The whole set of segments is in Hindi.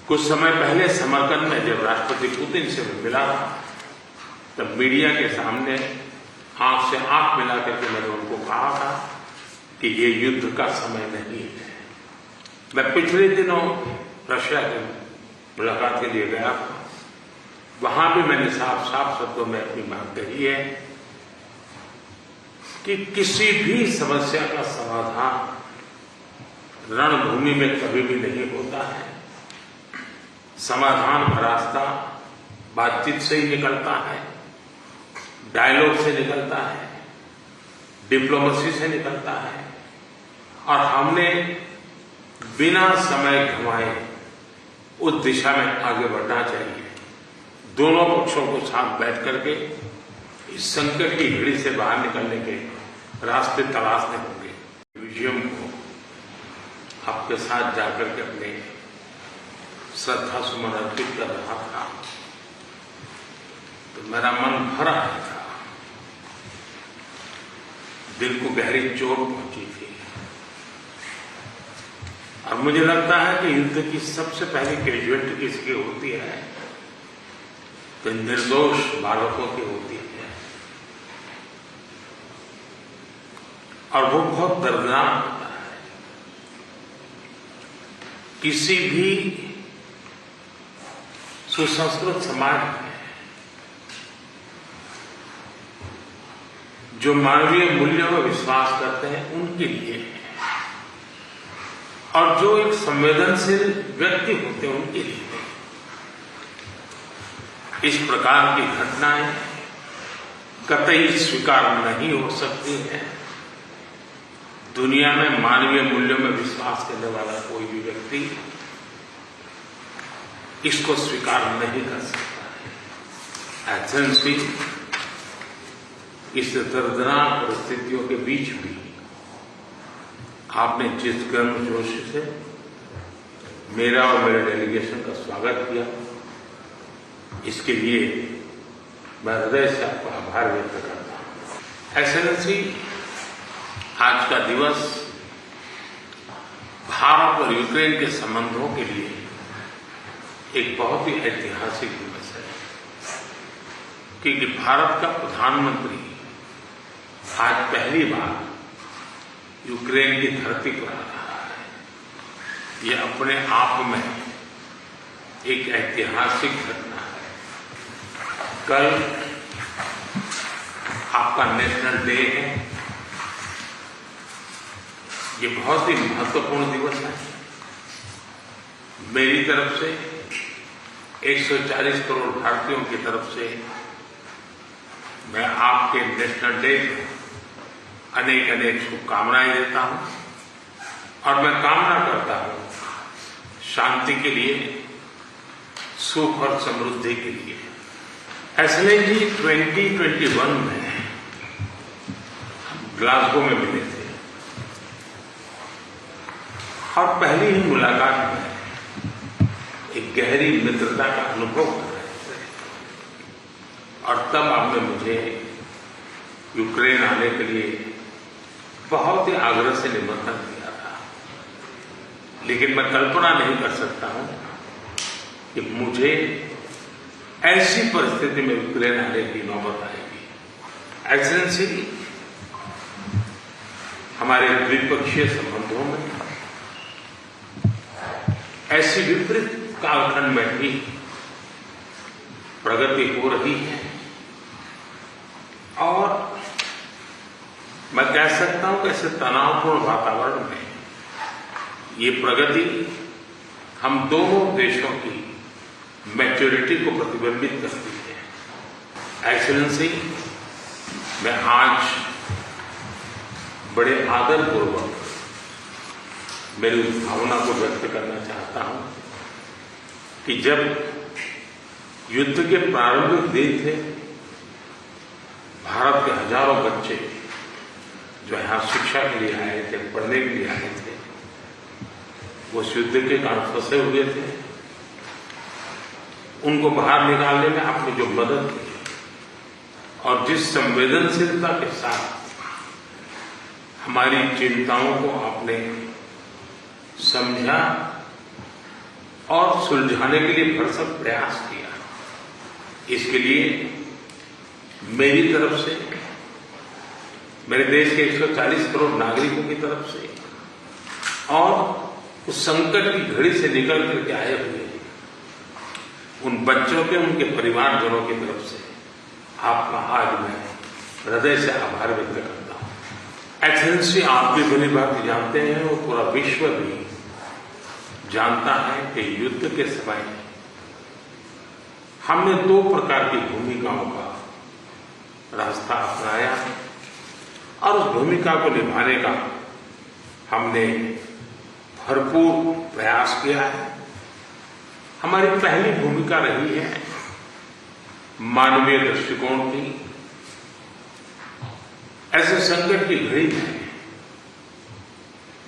कुछ समय पहले समरकंद में जब राष्ट्रपति पुतिन से मिला तब मीडिया के सामने आंख से आंख मिला करके मैंने उनको कहा था कि ये युद्ध का समय नहीं है। मैं पिछले दिनों रशिया की मुलाकात के लिए गया था, वहां भी मैंने साफ साफ शब्दों में अपनी बात कही है कि किसी भी समस्या का समाधान रणभूमि में कभी भी नहीं होता है। समाधान का रास्ता बातचीत से ही निकलता है, डायलॉग से निकलता है, डिप्लोमेसी से निकलता है। और हमने बिना समय गंवाए उस दिशा में आगे बढ़ना चाहिए। दोनों पक्षों को साथ बैठ करके इस संकट की घड़ी से बाहर निकलने के रास्ते तलाशने होंगे। म्यूजियम को आपके साथ जाकर के अपने श्रद्धा सुमन अर्पित कर रहा था तो मेरा मन भर आया था, दिल को गहरी चोट पहुंची थी। और मुझे लगता है कि युद्ध की सबसे पहली कैजुअलिटी किसकी होती है तो निर्दोष बालकों की होती है, और वो बहुत दर्दनाक होता है। किसी भी सुसंस्कृत समाज में जो मानवीय मूल्यों में विश्वास करते हैं उनके लिए, और जो एक संवेदनशील व्यक्ति होते हैं उनके लिए इस प्रकार की घटनाएं कतई स्वीकार नहीं हो सकती हैं। दुनिया में मानवीय मूल्यों में विश्वास करने वाला कोई भी व्यक्ति इसको स्वीकार नहीं कर सकता है। एथेंस इस दर्दनाक परिस्थितियों के बीच भी आपने जिस गर्मजोश से मेरा और मेरे डेलीगेशन का स्वागत किया, इसके लिए मैं हृदय से आपका आभार व्यक्त करता हूं। एक्सेलेंसी, आज का दिवस भारत और यूक्रेन के संबंधों के लिए एक बहुत ही ऐतिहासिक दिवस है, क्योंकि भारत का प्रधानमंत्री आज पहली बार यूक्रेन की धरती पर आ रहा है। यह अपने आप में एक ऐतिहासिक घटना है। कल आपका नेशनल डे है। ये बहुत ही महत्वपूर्ण दिवस है। मेरी तरफ से 140 करोड़ भारतीयों की तरफ से मैं आपके नेशनल डे अनेक अनेक शुभकामनाएं देता हूं, और मैं कामना करता हूं शांति के लिए, सुख और समृद्धि के लिए। एक्सेलेंस जी, 2021 में हम ग्लासगो में मिले थे और पहली ही मुलाकात में एक गहरी मित्रता का अनुभव कर रहे थे, और तब आपने मुझे यूक्रेन आने के लिए बहुत ही आग्रह से निमंत्रण दिया था। लेकिन मैं कल्पना नहीं कर सकता हूं कि मुझे ऐसी परिस्थिति में यूक्रेन आने की नौबत आएगी। एक्सेलेंसी, हमारे द्विपक्षीय संबंधों में ऐसी विपरीत कालखंड में भी प्रगति हो रही है, और मैं कह सकता हूं कि ऐसे तनावपूर्ण वातावरण में ये प्रगति हम दोनों देशों की मैच्योरिटी को प्रतिबिंबित करती है। एक्सेलेंसी, मैं आज बड़े आदरपूर्वक मेरी उस भावना को व्यक्त करना चाहता हूं कि जब युद्ध के प्रारंभिक दिन थे, भारत के हजारों बच्चे जो यहां शिक्षा के लिए आए थे, पढ़ने के लिए आए थे, वो उस युद्ध के कारण फंसे हुए थे। उनको बाहर निकालने में आपने जो मदद की और जिस संवेदनशीलता के साथ हमारी चिंताओं को आपने समझा, और सुलझाने के लिए भरसक प्रयास किया। इसके लिए मेरी तरफ से, मेरे देश के 140 करोड़ नागरिकों की तरफ से और उस संकट की घड़ी से निकल करके आए हुए उन बच्चों के, उनके परिवारजनों की तरफ से आपका आज मैं हृदय से आभार व्यक्त करता हूं। एक्सेलेंसी, आप भी भली बात जानते हैं और पूरा विश्व भी जानता है कि युद्ध के समय हमने 2 प्रकार की भूमिकाओं का रास्ता अपनाया और उस भूमिका को निभाने का हमने भरपूर प्रयास किया है। हमारी पहली भूमिका रही है मानवीय दृष्टिकोण की। ऐसे संकट की घड़ी में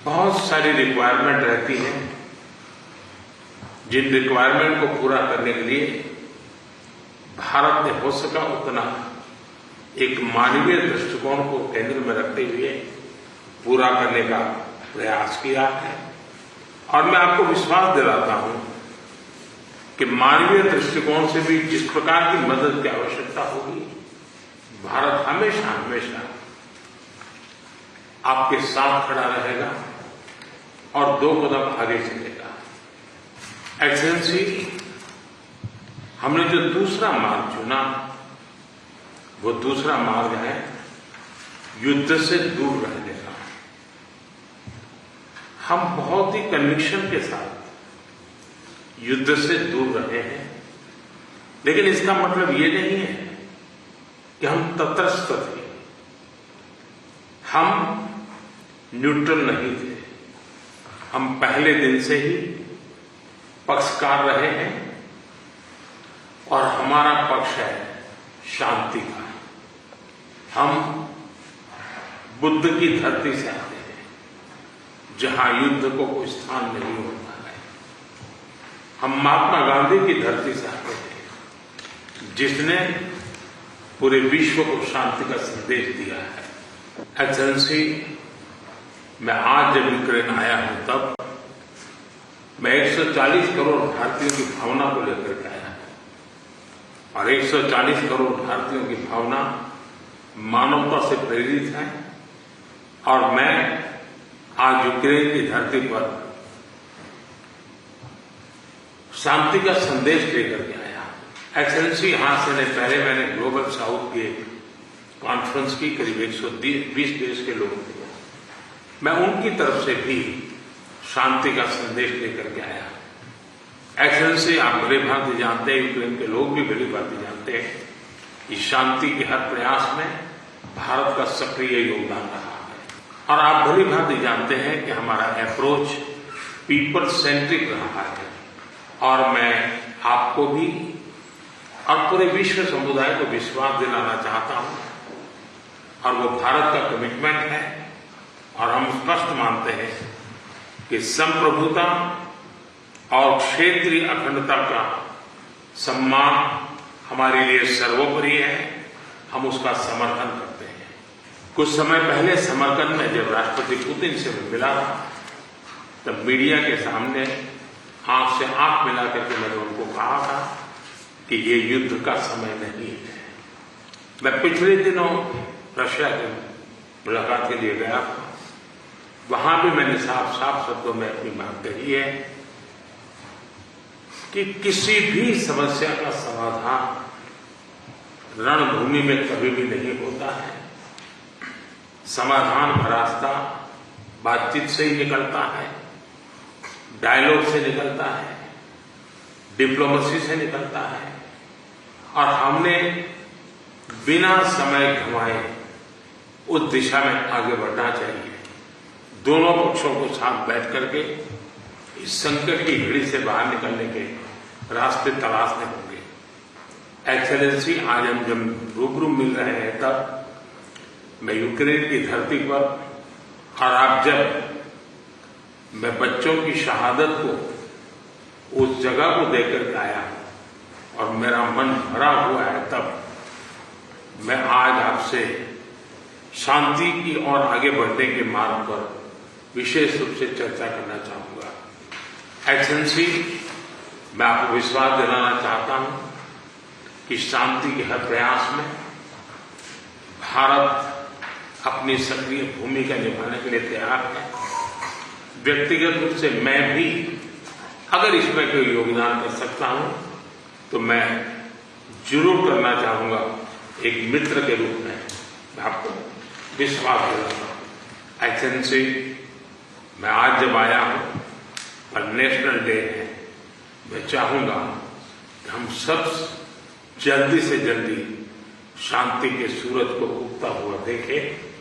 बहुत सारी रिक्वायरमेंट रहती है, जिन रिक्वायरमेंट को पूरा करने के लिए भारत ने हो सका उतना एक मानवीय दृष्टिकोण को केंद्र में रखते हुए पूरा करने का प्रयास किया है। और मैं आपको विश्वास दिलाता हूं कि मानवीय दृष्टिकोण से भी जिस प्रकार की मदद की आवश्यकता होगी, भारत हमेशा हमेशा आपके साथ खड़ा रहेगा और 2 कदम आगे चलेगा। एक्सेलेंसी, हमने जो दूसरा मार्ग चुना, वो दूसरा मार्ग है युद्ध से दूर रहने का। हम बहुत ही कन्विक्शन के साथ युद्ध से दूर रहे हैं, लेकिन इसका मतलब ये नहीं है कि हम तटस्थ थे, हम न्यूट्रल नहीं थे। हम पहले दिन से ही पक्षकार रहे हैं और हमारा पक्ष है शांति का। हम बुद्ध की धरती से आते हैं, जहां युद्ध को कोई स्थान नहीं होता है। हम महात्मा गांधी की धरती से आते हैं, जिसने पूरे विश्व को शांति का संदेश दिया है। एक्सेलेंसी, मैं आज जब यूक्रेन आया हूं, तब मैं 140 करोड़ भारतीयों की भावना को लेकर के आया हूं और 140 करोड़ भारतीयों की भावना मानवता से प्रेरित है। और मैं आज यूक्रेन की धरती पर शांति का संदेश लेकर के आया। एक्सेलेंसी, यहां से पहले मैंने ग्लोबल साउथ की कॉन्फ्रेंस की, करीब 120 देश के लोग थे। मैं उनकी तरफ से भी शांति का संदेश लेकर के आया। एक्सेलेंसी, आप भली भांति जानते हैं, यूक्रेन के लोग भी भली भांति जानते हैं कि शांति के हर प्रयास में भारत का सक्रिय योगदान रहा है। और आप भली भांति जानते हैं कि हमारा अप्रोच पीपल सेंट्रिक रहा है। और मैं आपको भी और पूरे विश्व समुदाय को विश्वास दिलाना चाहता हूं, और वो भारत का कमिटमेंट है। और हम स्पष्ट मानते हैं कि संप्रभुता और क्षेत्रीय अखंडता का सम्मान हमारे लिए सर्वोपरि है। हम उसका समर्थन करते हैं। कुछ समय पहले समरकंद में जब राष्ट्रपति पुतिन से मिला था, तब मीडिया के सामने आंख से आंख मिला करके मैंने उनको कहा था कि ये युद्ध का समय नहीं है। मैं पिछले दिनों रशिया की मुलाकात के लिए गया था। वहां भी मैंने साफ साफ शब्दों में अपनी बात कही है कि किसी भी समस्या का समाधान रणभूमि में कभी भी नहीं होता है। समाधान का रास्ता बातचीत से ही निकलता है, डायलॉग से निकलता है, डिप्लोमेसी से निकलता है। और हमने बिना समय गंवाए उस दिशा में आगे बढ़ना चाहिए। दोनों पक्षों को साथ बैठ करके इस संकट की घड़ी से बाहर निकलने के रास्ते तलाशने होंगे। एक्सेलेंसी, आज हम जब रूबरू मिल रहे हैं, तब मैं यूक्रेन की धरती पर, और आप जब मैं बच्चों की शहादत को, उस जगह को देख करके आया और मेरा मन भरा हुआ है, तब मैं आज आपसे शांति की ओर आगे बढ़ने के मार्ग पर विशेष रूप से चर्चा करना चाहूंगा। एक्सेलेंसी, मैं आपको विश्वास दिलाना चाहता हूं कि शांति के हर प्रयास में भारत अपनी सक्रिय भूमिका निभाने के लिए तैयार है। व्यक्तिगत रूप से मैं भी अगर इसमें कोई योगदान कर सकता हूं तो मैं जरूर करना चाहूंगा। एक मित्र के रूप में मैं आपको विश्वास दिलाता हूं। एक्सेलेंसी, मैं आज जब आया हूं पर नेशनल डे है, मैं चाहूंगा कि हम सब जल्दी से जल्दी शांति के सूरज को उगता हुआ देखें